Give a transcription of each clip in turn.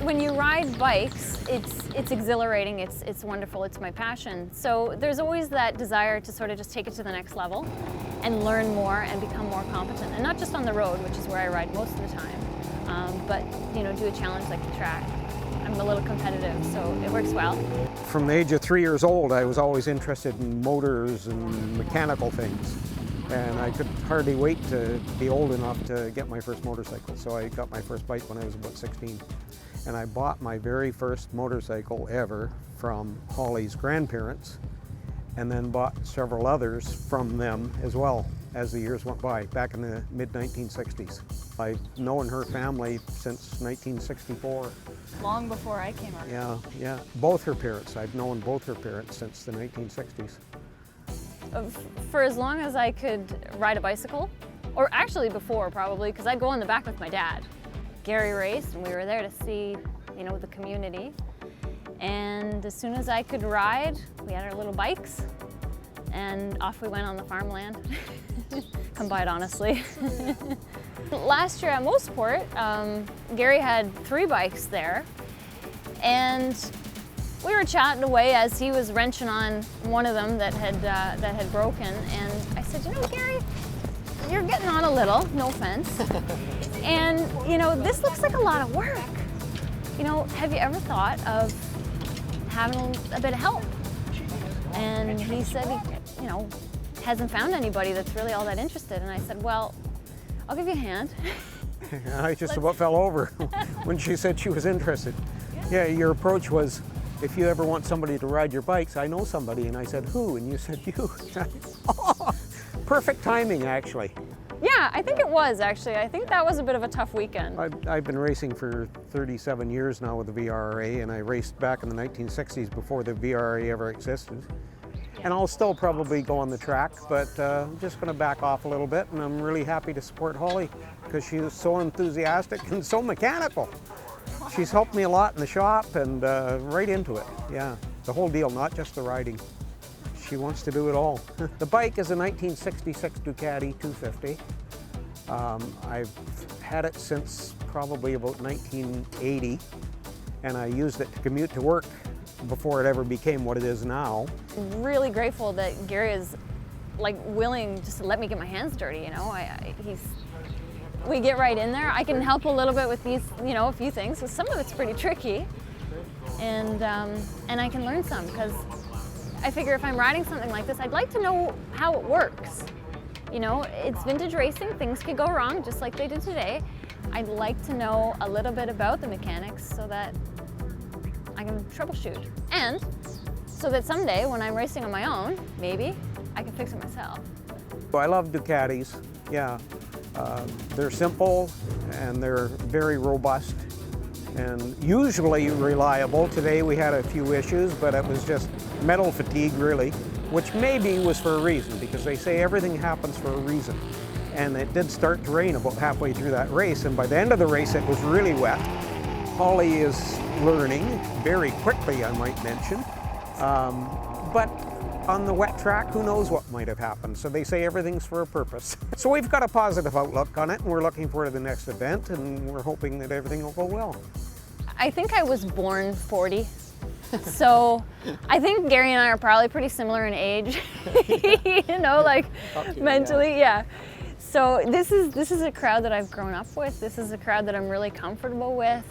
When you ride bikes, it's exhilarating, it's wonderful, it's my passion. So there's always that desire to sort of just take it to the next level and learn more and become more competent. And not just on the road, which is where I ride most of the time, but you know, do a challenge like the track. I'm a little competitive, so it works well. From the age of 3 years old, I was always interested in motors and mechanical things. And I could hardly wait to be old enough to get my first motorcycle. So I got my first bike when I was about 16. And I bought my very first motorcycle ever from Holly's grandparents, and then bought several others from them as well as the years went by, back in the mid-1960s. I've known her family since 1964. Long before I came around. Yeah. Both her parents. I've known both her parents since the 1960s. For as long as I could ride a bicycle, or actually before probably, because I'd go in the back with my dad. Gary raced and we were there to see, you know, the community. And as soon as I could ride, we had our little bikes and off we went on the farmland. Come by it honestly. Last year at Mosport, Gary had 3 bikes there, and we were chatting away as he was wrenching on one of them that had broken, and I said, you know, Gary, you're getting on a little, no offense, and you know, this looks like a lot of work. You know, have you ever thought of having a bit of help? And he said he, you know, hasn't found anybody that's really all that interested, and I said, well, I'll give you a hand. I just about fell over when she said she was interested. Yeah, your approach was, if you ever want somebody to ride your bikes, I know somebody. And I said, who? And you said, you. Oh, perfect timing, actually. Yeah, I think it was, actually. I think that was a bit of a tough weekend. I've been racing for 37 years now with the VRA, and I raced back in the 1960s before the VRA ever existed. And I'll still probably go on the track, but I'm just going to back off a little bit, and I'm really happy to support Holly because she's so enthusiastic and so mechanical. She's helped me a lot in the shop and right into it, yeah. The whole deal, not just the riding. She wants to do it all. The bike is a 1966 Ducati 250. I've had it since probably about 1980, and I used it to commute to work before it ever became what it is now. I'm really grateful that Gary is like willing just to let me get my hands dirty, you know. We get right in there. I can help a little bit with these, you know, a few things. So some of it's pretty tricky, and I can learn some because I figure if I'm riding something like this, I'd like to know how it works. You know, it's vintage racing. Things could go wrong just like they did today. I'd like to know a little bit about the mechanics so that I can troubleshoot, and so that someday when I'm racing on my own, maybe I can fix it myself. I love Ducatis, yeah. They're simple and they're very robust and usually reliable. Today we had a few issues, but it was just metal fatigue really, which maybe was for a reason because they say everything happens for a reason. And it did start to rain about halfway through that race, and by the end of the race it was really wet. Holly is learning very quickly, I might mention, but on the wet track, who knows what might have happened. So they say everything's for a purpose. So we've got a positive outlook on it, and we're looking forward to the next event, and we're hoping that everything will go well. I think I was born 40, so I think Gary and I are probably pretty similar in age, you know, like mentally, yeah. So this is a crowd that I've grown up with. This is a crowd that I'm really comfortable with.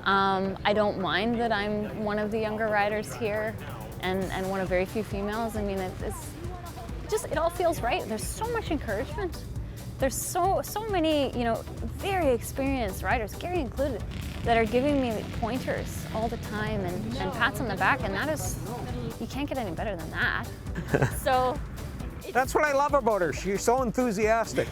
I don't mind that I'm one of the younger riders here and one of very few females. I mean, it all feels right. There's so much encouragement. There's so many, you know, very experienced riders, Gary included, that are giving me pointers all the time and pats on the back, and that is, you can't get any better than that. So that's what I love about her. She's so enthusiastic.